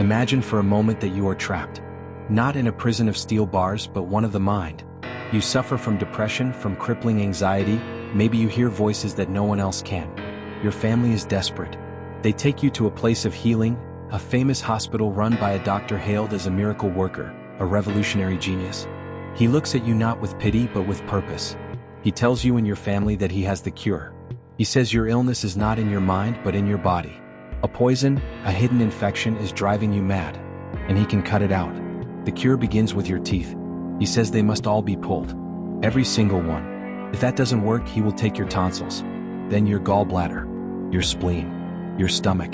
Imagine for a moment that you are trapped. Not in a prison of steel bars, but one of the mind. You suffer from depression, from crippling anxiety, maybe you hear voices that no one else can. Your family is desperate. They take you to a place of healing, a famous hospital run by a doctor hailed as a miracle worker, a revolutionary genius. He looks at you not with pity but with purpose. He tells you and your family that he has the cure. He says your illness is not in your mind but in your body. A poison, a hidden infection is driving you mad, and he can cut it out. The cure begins with your teeth. He says they must all be pulled. Every single one. If that doesn't work, he will take your tonsils, then your gallbladder, your spleen, your stomach,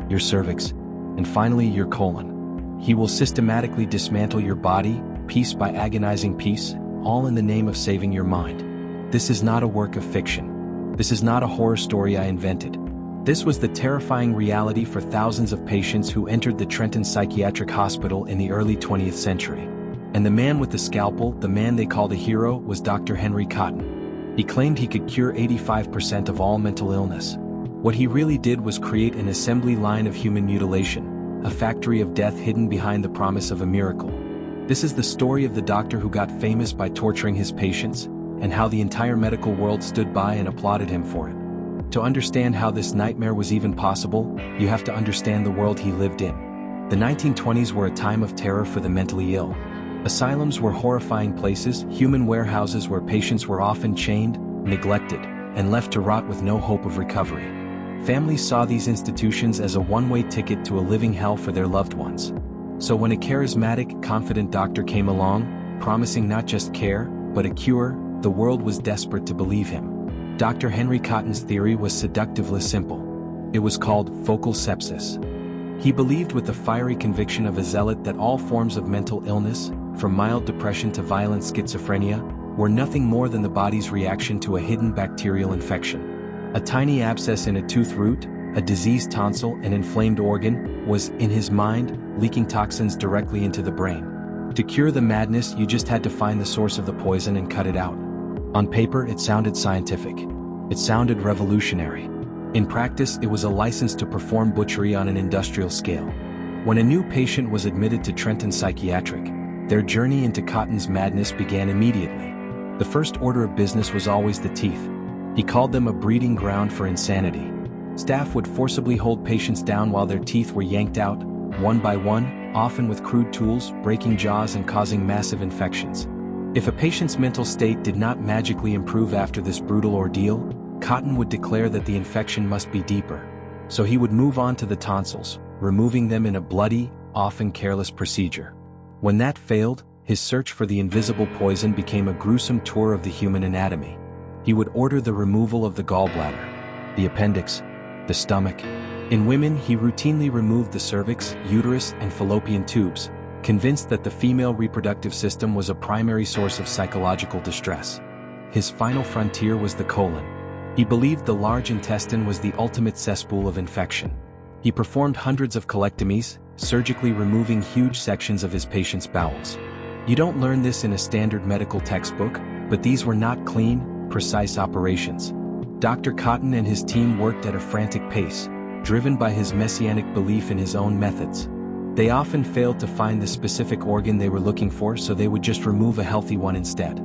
your cervix, and finally your colon. He will systematically dismantle your body, piece by agonizing piece, all in the name of saving your mind. This is not a work of fiction. This is not a horror story I invented. This was the terrifying reality for thousands of patients who entered the Trenton Psychiatric Hospital in the early 20th century. And the man with the scalpel, the man they called a hero, was Dr. Henry Cotton. He claimed he could cure 85% of all mental illness. What he really did was create an assembly line of human mutilation, a factory of death hidden behind the promise of a miracle. This is the story of the doctor who got famous by torturing his patients, and how the entire medical world stood by and applauded him for it. To understand how this nightmare was even possible, you have to understand the world he lived in. The 1920s were a time of terror for the mentally ill. Asylums were horrifying places, human warehouses where patients were often chained, neglected, and left to rot with no hope of recovery. Families saw these institutions as a one-way ticket to a living hell for their loved ones. So when a charismatic, confident doctor came along, promising not just care, but a cure, the world was desperate to believe him. Dr. Henry Cotton's theory was seductively simple. It was called focal sepsis. He believed with the fiery conviction of a zealot that all forms of mental illness, from mild depression to violent schizophrenia, were nothing more than the body's reaction to a hidden bacterial infection. A tiny abscess in a tooth root, a diseased tonsil, an inflamed organ, was, in his mind, leaking toxins directly into the brain. To cure the madness, you just had to find the source of the poison and cut it out. On paper, it sounded scientific. It sounded revolutionary. In practice, it was a license to perform butchery on an industrial scale. When a new patient was admitted to Trenton Psychiatric, their journey into Cotton's madness began immediately. The first order of business was always the teeth. He called them a breeding ground for insanity. Staff would forcibly hold patients down while their teeth were yanked out, one by one, often with crude tools, breaking jaws and causing massive infections. If a patient's mental state did not magically improve after this brutal ordeal, Cotton would declare that the infection must be deeper. So he would move on to the tonsils, removing them in a bloody, often careless procedure. When that failed, his search for the invisible poison became a gruesome tour of the human anatomy. He would order the removal of the gallbladder, the appendix, the stomach. In women, he routinely removed the cervix, uterus, and fallopian tubes, convinced that the female reproductive system was a primary source of psychological distress. His final frontier was the colon. He believed the large intestine was the ultimate cesspool of infection. He performed hundreds of colectomies, surgically removing huge sections of his patients' bowels. You don't learn this in a standard medical textbook, but these were not clean, precise operations. Dr. Cotton and his team worked at a frantic pace, driven by his messianic belief in his own methods. They often failed to find the specific organ they were looking for, so they would just remove a healthy one instead.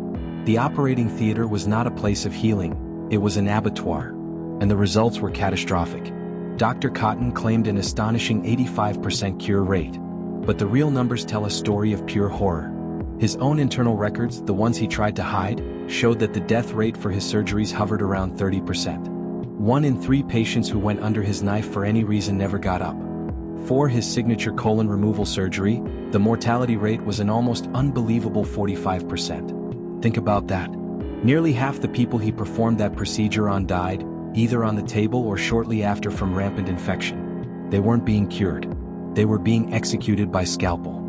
The operating theater was not a place of healing, it was an abattoir, and the results were catastrophic. Dr. Cotton claimed an astonishing 85% cure rate, but the real numbers tell a story of pure horror. His own internal records, the ones he tried to hide, showed that the death rate for his surgeries hovered around 30%. 1 in 3 patients who went under his knife for any reason never got up. For his signature colon removal surgery, the mortality rate was an almost unbelievable 45%. Think about that. Nearly half the people he performed that procedure on died, either on the table or shortly after from rampant infection. They weren't being cured. They were being executed by scalpel.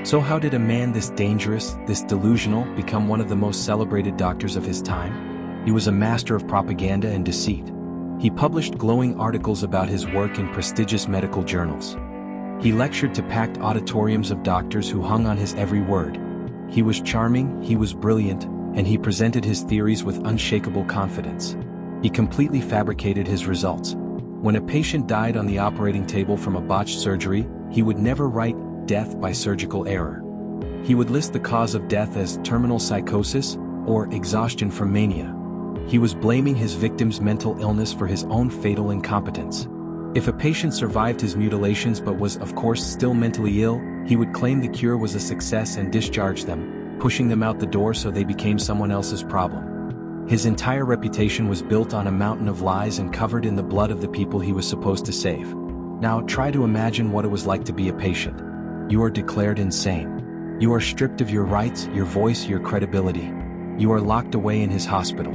So how did a man this dangerous, this delusional, become one of the most celebrated doctors of his time? He was a master of propaganda and deceit. He published glowing articles about his work in prestigious medical journals. He lectured to packed auditoriums of doctors who hung on his every word. He was charming, he was brilliant, and he presented his theories with unshakable confidence. He completely fabricated his results. When a patient died on the operating table from a botched surgery, He would never write death by surgical error. He would list the cause of death as terminal psychosis or exhaustion from mania. He was blaming his victim's mental illness for his own fatal incompetence. If a patient survived his mutilations but was of course still mentally ill, he would claim the cure was a success and discharge them, pushing them out the door so they became someone else's problem. His entire reputation was built on a mountain of lies and covered in the blood of the people he was supposed to save. Now try to imagine what it was like to be a patient. You are declared insane. You are stripped of your rights, your voice, your credibility. You are locked away in his hospital.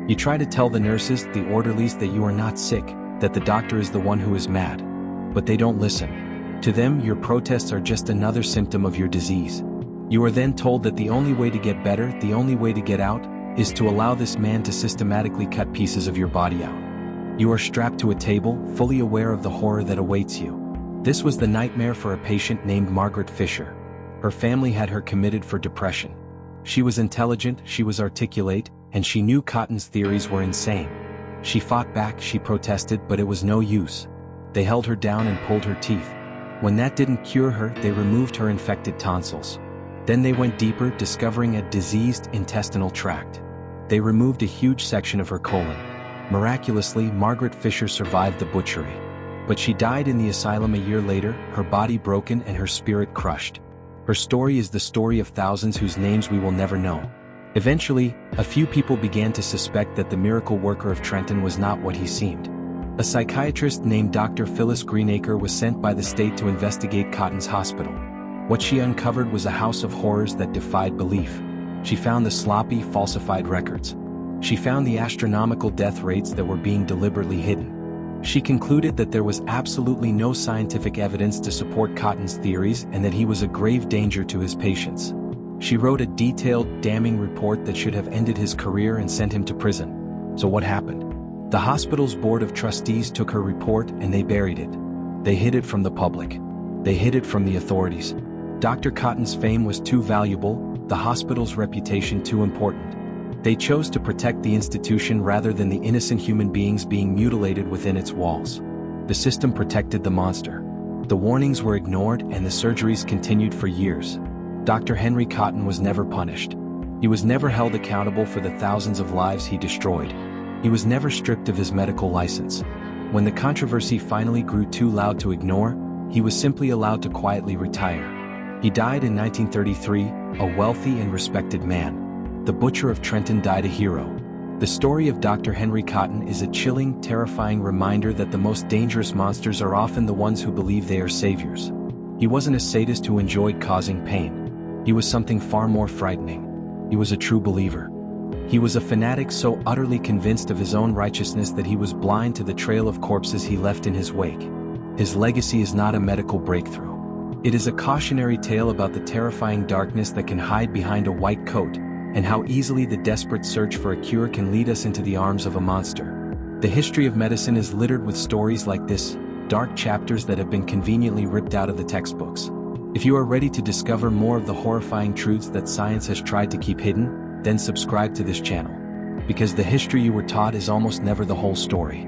You try to tell the nurses, the orderlies that you are not sick, that the doctor is the one who is mad. But they don't listen. To them, your protests are just another symptom of your disease. You are then told that the only way to get better, the only way to get out, is to allow this man to systematically cut pieces of your body out. You are strapped to a table, fully aware of the horror that awaits you. This was the nightmare for a patient named Margaret Fisher. Her family had her committed for depression. She was intelligent, she was articulate, and she knew Cotton's theories were insane. She fought back, she protested, but it was no use. They held her down and pulled her teeth. When that didn't cure her, they removed her infected tonsils. Then they went deeper, discovering a diseased intestinal tract. They removed a huge section of her colon. Miraculously, Margaret Fisher survived the butchery. But she died in the asylum a year later, her body broken and her spirit crushed. Her story is the story of thousands whose names we will never know. Eventually, a few people began to suspect that the miracle worker of Trenton was not what he seemed. A psychiatrist named Dr. Phyllis Greenacre was sent by the state to investigate Cotton's hospital. What she uncovered was a house of horrors that defied belief. She found the sloppy, falsified records. She found the astronomical death rates that were being deliberately hidden. She concluded that there was absolutely no scientific evidence to support Cotton's theories and that he was a grave danger to his patients. She wrote a detailed, damning report that should have ended his career and sent him to prison. So what happened? The hospital's board of trustees took her report and they buried it. They hid it from the public. They hid it from the authorities. Dr. Cotton's fame was too valuable, the hospital's reputation too important. They chose to protect the institution rather than the innocent human beings being mutilated within its walls. The system protected the monster. The warnings were ignored and the surgeries continued for years. Dr. Henry Cotton was never punished. He was never held accountable for the thousands of lives he destroyed. He was never stripped of his medical license. When the controversy finally grew too loud to ignore, he was simply allowed to quietly retire. He died in 1933, a wealthy and respected man. The butcher of Trenton died a hero. The story of Dr. Henry Cotton is a chilling, terrifying reminder that the most dangerous monsters are often the ones who believe they are saviors. He wasn't a sadist who enjoyed causing pain. He was something far more frightening. He was a true believer. He was a fanatic so utterly convinced of his own righteousness that he was blind to the trail of corpses he left in his wake. His legacy is not a medical breakthrough. It is a cautionary tale about the terrifying darkness that can hide behind a white coat, and how easily the desperate search for a cure can lead us into the arms of a monster. The history of medicine is littered with stories like this, dark chapters that have been conveniently ripped out of the textbooks. If you are ready to discover more of the horrifying truths that science has tried to keep hidden, then subscribe to this channel. Because the history you were taught is almost never the whole story.